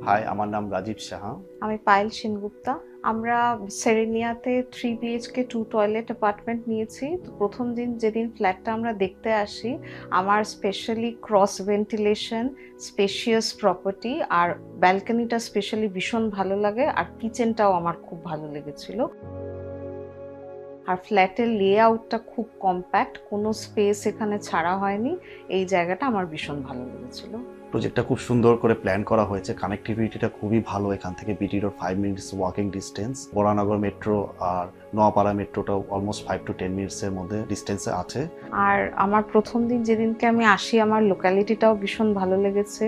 High, আমার নাম রাজীব সাহা। আমি পায়েল সেনগুপ্তা। আমরা সেরেনিয়াতে 3 BHK 2 টয়লেট অ্যাপার্টমেন্ট নিয়েছি। তো প্রথম দিন যেদিন ফ্ল্যাটটা আমরা দেখতে আসি, আমার specially cross ventilation, spacious property আর ব্যালকনিটা স্পেশালি ভীষণ ভালো লাগে, আর কিচেনটাও আমার খুব ভালো লেগেছিল। আর ফ্ল্যাটের লেআউটটা খুব কম্প্যাক্ট, কোনো স্পেস এখানে ছাড়া হয়নি। এই জায়গাটা আমার ভীষণ ভালো লেগেছিল। প্রজেক্টটা খুব সুন্দর করে প্ল্যান করা হয়েছে। কানেক্টিভিটিটা খুবই ভালো। এখান থেকে BT road 5 minutes walking distance, Baranagar metro আর নোয়াপাড়া মেট্রোটাও অলমোস্ট 5 to 10 মিনিটসের মধ্যে ডিস্টেন্সে আছে। আর আমার প্রথম দিন যেদিনকে আমি আসি, আমার লোকালিটিটাও ভীষণ ভালো লেগেছে।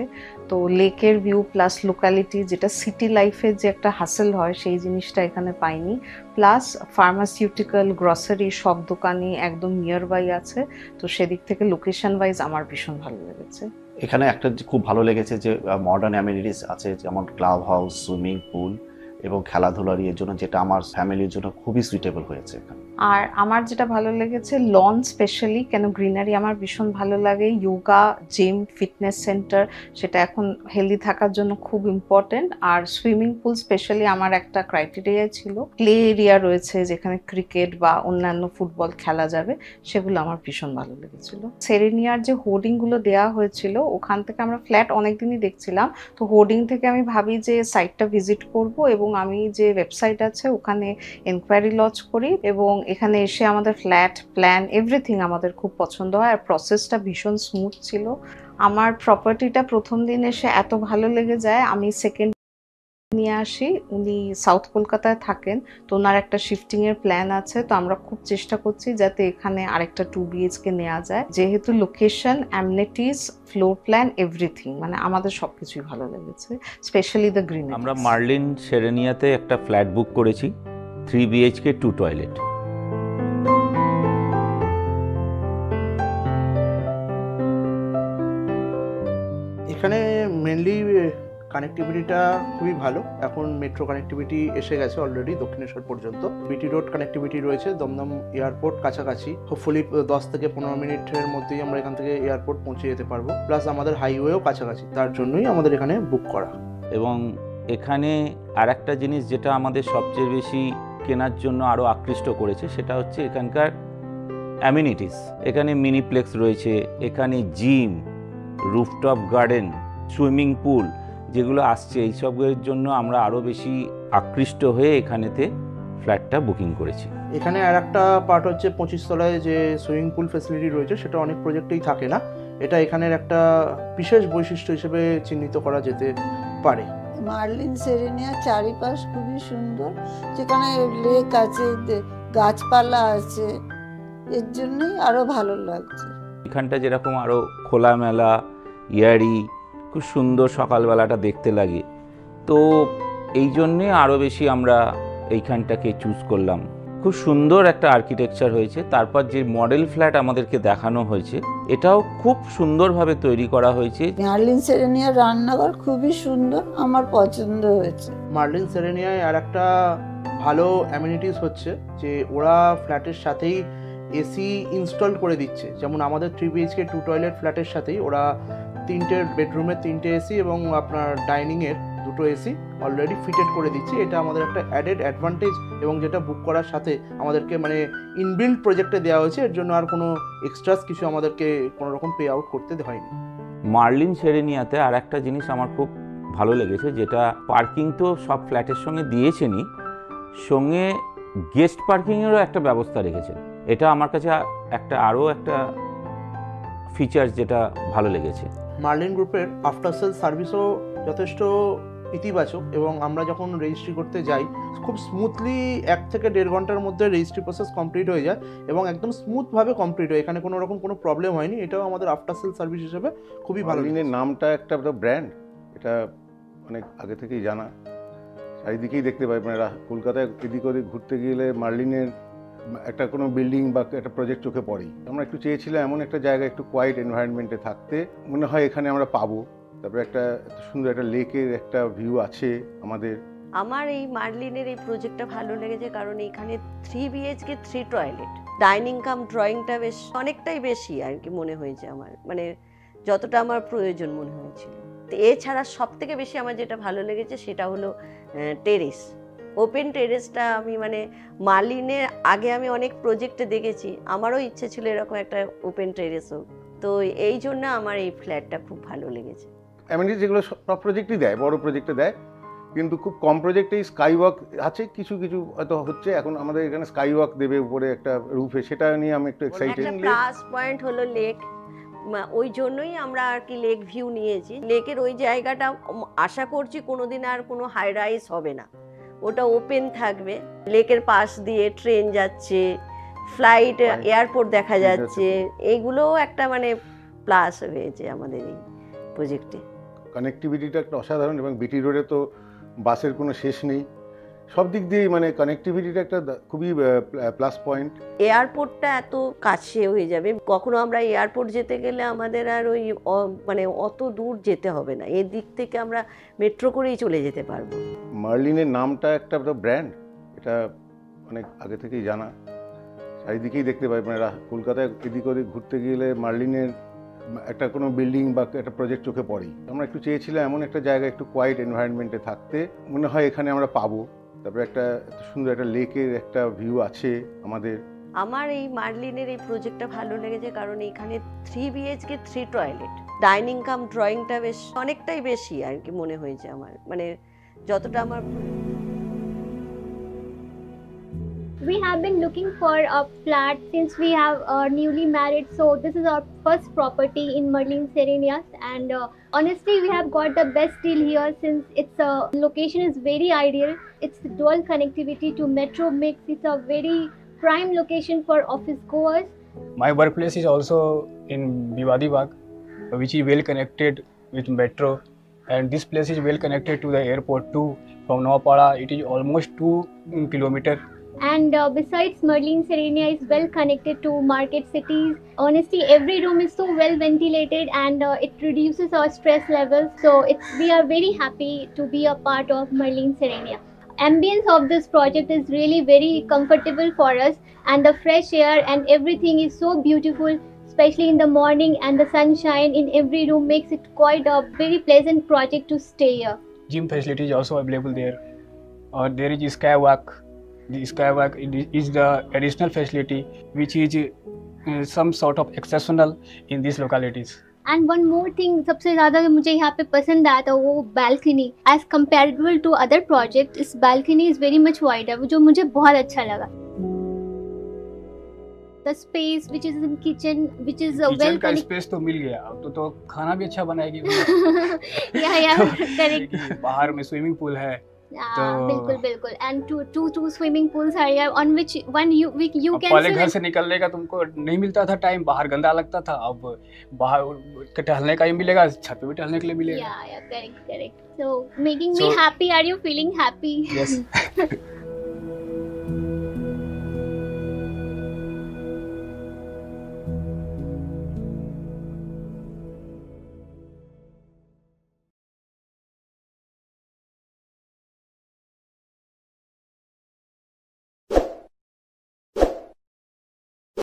তো লেকের ভিউ প্লাস লোকালিটি, যেটা সিটি লাইফের যে একটা হাসেল হয় সেই জিনিসটা এখানে পাইনি। প্লাস ফার্মাসিউটিক্যাল, গ্রসারি সব দোকানই একদম নিয়ার বাই আছে। তো সেদিক থেকে লোকেশন ওয়াইজ আমার ভীষণ ভালো লেগেছে। এখানে একটা খুব ভালো লেগেছে যে মডার্ন অ্যামিনিটিস আছে, যেমন ক্লাব হাউস, সুইমিং পুল এবং খেলাধুলার এর জন্য, যেটা আমার ফ্যামিলির জন্য খুবই সুইটেবল হয়েছে এখানে। আর আমার যেটা ভালো লেগেছে লন, স্পেশালি কেন গ্রিনারি আমার ভীষণ ভালো লাগে। যোগা, জিম, ফিটনেস সেন্টার, সেটা এখন হেলদি থাকার জন্য খুব ইম্পর্টেন্ট। আর সুইমিং পুল স্পেশালি আমার একটা ক্রাইটেরিয়া ছিল। প্লে এরিয়া রয়েছে যেখানে ক্রিকেট বা অন্যান্য ফুটবল খেলা যাবে, সেগুলো আমার ভীষণ ভালো লেগেছিল। সেরেনিয়ার যে হোর্ডিংগুলো দেওয়া হয়েছিল, ওখান থেকে আমরা ফ্ল্যাট অনেকদিনই দেখছিলাম। তো হোর্ডিং থেকে আমি ভাবি যে সাইটটা ভিজিট করব, এবং আমি যে ওয়েবসাইট আছে ওখানে এনকোয়ারি লজ করি, এবং এখানে এসে আমাদের ফ্ল্যাট প্ল্যান এভরিথিং আমাদের খুব পছন্দ হয়। আর প্রসেসটা ভীষণ স্মুথ ছিল। আমার প্রপার্টিটা প্রথম দিন এসে এত ভালো লেগে যায়, আমি সেকেন্ড নিয়ে আসি। উনি সাউথ কলকাতায় থাকেন, তো ওনার একটা শিফটিং এর প্ল্যান আছে। তো আমরা খুব চেষ্টা করছি যাতে এখানে আরেকটা 2 BHK নেওয়া যায়, যেহেতু লোকেশন, অ্যামনিটিস, ফ্লোর প্ল্যান এভরিথিং, মানে আমাদের সবকিছুই ভালো লেগেছে, স্পেশালি দ্য গ্রিন। আমরা মার্লিন সেরেনিয়াতে একটা ফ্ল্যাট বুক করেছি, 3 BHK 2 টয়লেট। এখানে মেনলি কানেক্টিভিটিটা খুবই ভালো। এখন মেট্রো কানেক্টিভিটি এসে গেছে অলরেডি দক্ষিণেশ্বর পর্যন্ত। বিটি রোড কানেক্টিভিটি রয়েছে, দমদম এয়ারপোর্ট কাছাকাছি। হোপফুলি 10 থেকে 15 মিনিটের মধ্যেই আমরা এখান থেকে এয়ারপোর্ট পৌঁছে যেতে পারবো। প্লাস আমাদের হাইওয়েও কাছাকাছি, তার জন্যই আমাদের এখানে বুক করা। এবং এখানে আর একটা জিনিস যেটা আমাদের সবচেয়ে বেশি কেনার জন্য আরও আকৃষ্ট করেছে, সেটা হচ্ছে এখানকার অ্যামিনিটিস। এখানে মিনিপ্লেক্স রয়েছে, এখানে gym, rooftop garden, swimming pool যেগুলো আসছে, এইসবের জন্য আমরা আরও বেশি আকৃষ্ট হয়ে এখানেতে ফ্ল্যাটটা বুকিং করেছি। এখানে আর একটা পার্ট হচ্ছে 25 তলায় যে সুইমিং পুল ফ্যাসিলিটি রয়েছে, সেটা অনেক প্রজেক্টেই থাকে না। এটা এখানের একটা বিশেষ বৈশিষ্ট্য হিসেবে চিহ্নিত করা যেতে পারে। মার্লিন সেরেনিয়ার চারিপাশ খুবই সুন্দর, যেখানে লেক আছে, গাছপালা আছে, এর জন্যই আরো ভালো লাগছে। এখানটা যেরকম আরও খোলামেলা, ইয়ারি, খুব সুন্দর সকালবেলাটা দেখতে লাগে। তো এই জন্যে আরও বেশি আমরা এইখানটাকে চুজ করলাম। খুব সুন্দর একটা আর্কিটেকচার হয়েছে। তারপর যে মডেল ফ্ল্যাট আমাদেরকে দেখানো হয়েছে, এটাও খুব সুন্দরভাবে তৈরি করা হয়েছে। মার্লিন সেরেনিয়ার রান্নাঘর খুবই সুন্দর, আমার পছন্দ হয়েছে। মার্লিন সেরেনিয়ায় আর একটা ভালো অ্যামিনিটিস হচ্ছে যে ওরা ফ্ল্যাটের সাথেই এসি ইনস্টল করে দিচ্ছে। যেমন আমাদের 3 BHK 2 টয়লেট ফ্ল্যাটের সাথেই ওরা 3টে বেডরুমের 3টে এসি এবং আপনার ডাইনিংয়ের 2টো এসি অলরেডি ফিটেড করে দিচ্ছে। এটা আমাদের একটা অ্যাডেড অ্যাডভান্টেজ, এবং যেটা বুক করার সাথে আমাদেরকে মানে ইনবিল্ড প্রজেক্টে দেওয়া হয়েছে। এর জন্য আর কোনো এক্সট্রাস কিছু আমাদেরকে কোনো রকম পে আউট করতে হয়নি। মার্লিন সেরেনিয়াতে আর একটা জিনিস আমার খুব ভালো লেগেছে, যেটা পার্কিং তো সব ফ্ল্যাটের সঙ্গে দিয়েছেনই, সঙ্গে গেস্ট পার্কিংয়েরও একটা ব্যবস্থা রেখেছেন। এটা আমার কাছে আরও একটা ফিচার যেটা ভালো লেগেছে। মার্লিন গ্রুপের আফটার সেল সার্ভিসও যথেষ্ট ইতিবাচক, এবং আমরা যখন রেজিস্ট্রি করতে যাই খুব স্মুথলি 1 থেকে 1.5 ঘন্টার মধ্যে রেজিস্ট্রি প্রসেস কমপ্লিট হয়ে যায়, এবং একদম স্মুথভাবে কমপ্লিট হয়। এখানে কোনো রকম কোনো প্রবলেম হয়নি। এটাও আমাদের আফটার সেল সার্ভিস হিসেবে খুবই ভালো। মার্লিনের নামটা একটা ব্র্যান্ড, এটা অনেক আগে থেকেই জানা, চারিদিকেই দেখতে পাই। মানে কলকাতায় এদিক ওদিক ঘুরতে গেলে মার্লিনের একটা কোনো বিল্ডিং বা একটা প্রজেক্ট চোখে পড়েই। আমরা একটু চেয়েছিলাম এমন একটা জায়গায় একটু কোয়াইট এনভায়রনমেন্টে থাকতে, মনে হয় এখানে আমরা পাবো। তারপরে একটা সুন্দর একটা লেকের একটা ভিউ আছে আমাদের। আমার এই মার্লিনের এই প্রজেক্টটা ভালো লেগেছে, কারণ এখানে 3 BHK 3 টয়লেট, ডাইনিং কাম ড্রয়িংটা বেশ অনেকটাই বেশি আর কি মনে হয়েছে আমার, মানে যতটা আমার প্রয়োজন মনে হয়েছিল। এছাড়া সব থেকে বেশি আমার যেটা ভালো লেগেছে সেটা হলো টেরেস, ওপেন টেরেসটা। আমি মানে মার্লিনের আগে আমি অনেক প্রজেক্টে দেখেছি, আমারও ইচ্ছে ছিল এরকম একটা ওপেন টেরেস হোক, তো এই জন্য আমার এই ফ্ল্যাটটা খুব ভালো লেগেছে। অ্যামেনিটিস যেগুলো সব প্রজেক্টই দেয়, বড় প্রজেক্টে দেয়, কিন্তু খুব কম প্রজেক্টেই স্কাই ওয়াক আছে, কিছু কিছু হয়তো হচ্ছে। এখন আমাদের এখানে স্কাই ওয়াক দেবে উপরে একটা রুফে, সেটা নিয়ে আমি একটু এক্সাইটেড। একটা প্লাস পয়েন্ট হলো লেক, ওই জন্যই আমরা আর কি লেক ভিউ নিয়েছি। লেকের ওই জায়গাটা আশা করছি কোনোদিন আর কোনো হাই রাইজ হবে না, ওটা ওপেন থাকবে। লেকের পাশ দিয়ে ট্রেন যাচ্ছে, ফ্লাইট, এয়ারপোর্ট দেখা যাচ্ছে, এইগুলোও একটা মানে প্লাস হয়েছে আমাদের এই প্রজেক্টে। কানেক্টিভিটিটা একটা অসাধারণ, এবং বিটি রোডে তো বাসের কোনো শেষ নেই, সব দিক দিয়েই মানে কানেক্টিভিটিটা একটা খুবই প্লাস পয়েন্ট। এয়ারপোর্টটা এত কাছে হয়ে যাবে, কখনো আমরা এয়ারপোর্ট যেতে গেলে আমাদের আর ওই মানে অত দূর যেতে হবে না, এর দিক থেকে আমরা মেট্রো করেই চলে যেতে পারবো। মার্লিনের নামটা একটা ব্র্যান্ড, এটা অনেক আগে থেকেই জানা, চারিদিকেই দেখতে পাই। মানে কলকাতায় এদিক ওদিক ঘুরতে গেলে মার্লিনের একটা কোনো বিল্ডিং বা একটা প্রজেক্ট চোখে পড়েই। আমরা একটু চেয়েছিলাম এমন একটা জায়গা, একটু কোয়াইট এনভায়রনমেন্টে থাকতে, মনে হয় এখানে আমরা পাবো। তারপরে একটা সুন্দর একটা লেকের একটা ভিউ আছে আমাদের। আমার এই মার্লিনের এই প্রজেক্টটা ভালো লেগেছে কারণ এখানে 3 BHK 3 টয়লেট, ডাইনিং কাম ড্রয়িংটা বেশ অনেকটাই বেশি আর কি মনে হয়েছে আমার, মানে যতটা আমার। We have been looking for a flat since we have newly married, so this is our first property in Merlin Serenias, and honestly we have got the best deal here since its location is very ideal. Its dual connectivity to metro makes it a very prime location for office goers. My workplace is also in Bhiwadi Bagh, which is well connected with metro, and this place is well connected to the airport too. From Noapada it is almost 2 kilometers. And besides, Merlin Serenia is well connected to market cities. Honestly, every room is so well ventilated, and it reduces our stress levels. So we are very happy to be a part of Merlin Serenia. Ambience of this project is really very comfortable for us, and the fresh air and everything is so beautiful, especially in the morning, and the sunshine in every room makes it quite a very pleasant project to stay here. Gym facility is also available there. There is skywalk. The skywalk is the additional facility which is some sort of exceptional in these localities. And one more thing, सबसे ज़्यादा मुझे यहाँ पे पसंद आया था वो balcony. As comparable to other projects, इस balcony is very much wider, जो मुझे बहुत अच्छा लगा. The space which is in kitchen, which is well kitchen का space तो मिल गया, अब तो खाना भी अच्छा बनाएगी. yeah, correct. बाहर में swimming pool है. बिल्कुल and two swimming pools are here on which one you can पहले घर से निकलने का तुमको नहीं मिलता था टाइम, बाहर गंदा लगता था, अब बाहर टहलने का ही मिलेगा, छत पे भी टहलने के लिए मिलेगा. Yeah, correct. So making me happy. Are you feeling happy? Yes.